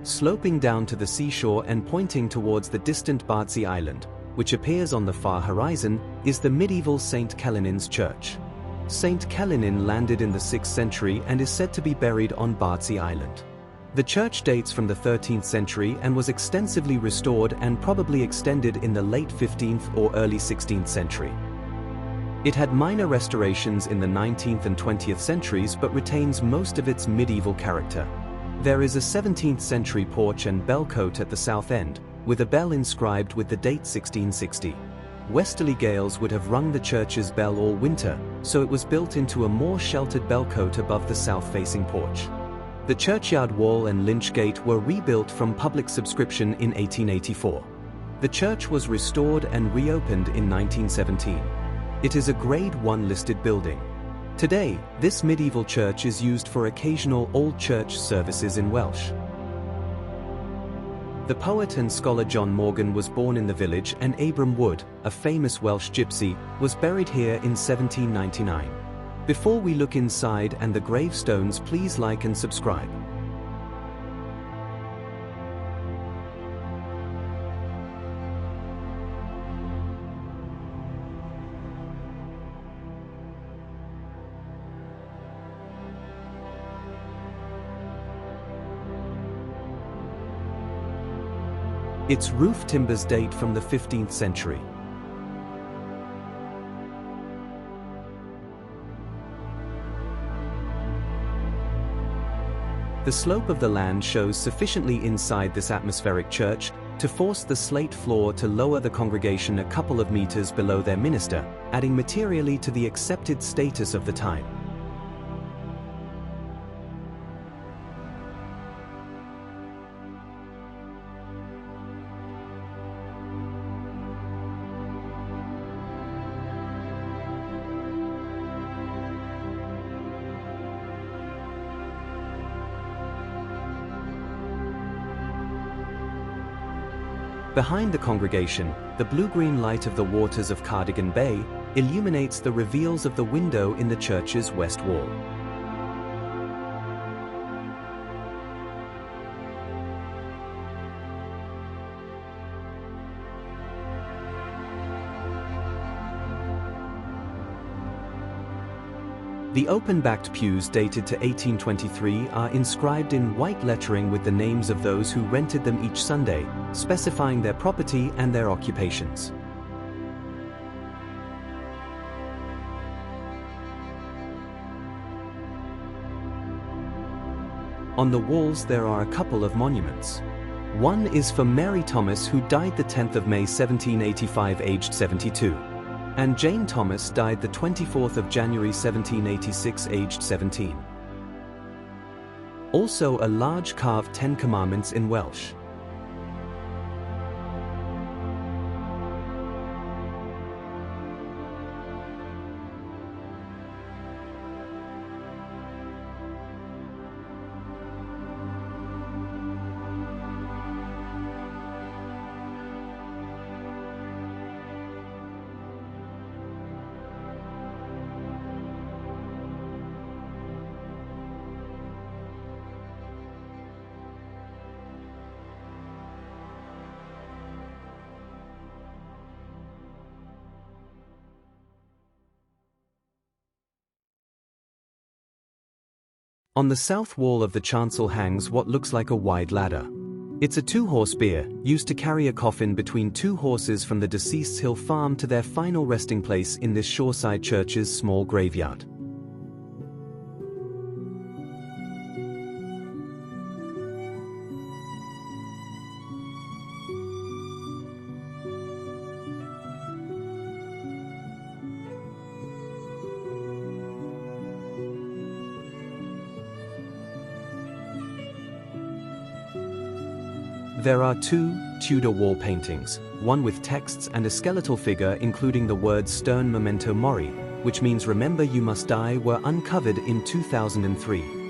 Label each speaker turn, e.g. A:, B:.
A: Sloping down to the seashore and pointing towards the distant Bardsey Island, which appears on the far horizon, is the medieval St Celynnin's church. St Celynnin landed in the 6th century and is said to be buried on Bardsey Island. The church dates from the 13th century and was extensively restored and probably extended in the late 15th or early 16th century. It had minor restorations in the 19th and 20th centuries but retains most of its medieval character. There is a 17th century porch and bellcote at the south end, with a bell inscribed with the date 1660. Westerly gales would have rung the church's bell all winter, so it was built into a more sheltered bellcote above the south-facing porch. The churchyard wall and lynch gate were rebuilt from public subscription in 1884. The church was restored and reopened in 1917. It is a Grade 1 listed building. Today, this medieval church is used for occasional Old Church services in Welsh. The poet and scholar John Morgan was born in the village, and Abram Wood, a famous Welsh gypsy, was buried here in 1799. Before we look inside and the gravestones, please like and subscribe. Its roof timbers date from the 15th century. The slope of the land shows sufficiently inside this atmospheric church to force the slate floor to lower the congregation a couple of meters below their minister, adding materially to the accepted status of the time. Behind the congregation, the blue-green light of the waters of Cardigan Bay illuminates the reveals of the window in the church's west wall. The open-backed pews dated to 1823 are inscribed in white lettering with the names of those who rented them each Sunday, specifying their property and their occupations. On the walls there are a couple of monuments. One is for Mary Thomas, who died the 10th of May 1785 aged 72. And Jane Thomas died the 24th of January 1786 aged 17. Also a large carved 10 Commandments in Welsh. On the south wall of the chancel hangs what looks like a wide ladder. It's a two-horse bier, used to carry a coffin between two horses from the deceased's hill farm to their final resting place in this shoreside church's small graveyard. There are two Tudor wall paintings, one with texts and a skeletal figure including the words "Stern Memento Mori," which means "Remember you must die," were uncovered in 2003.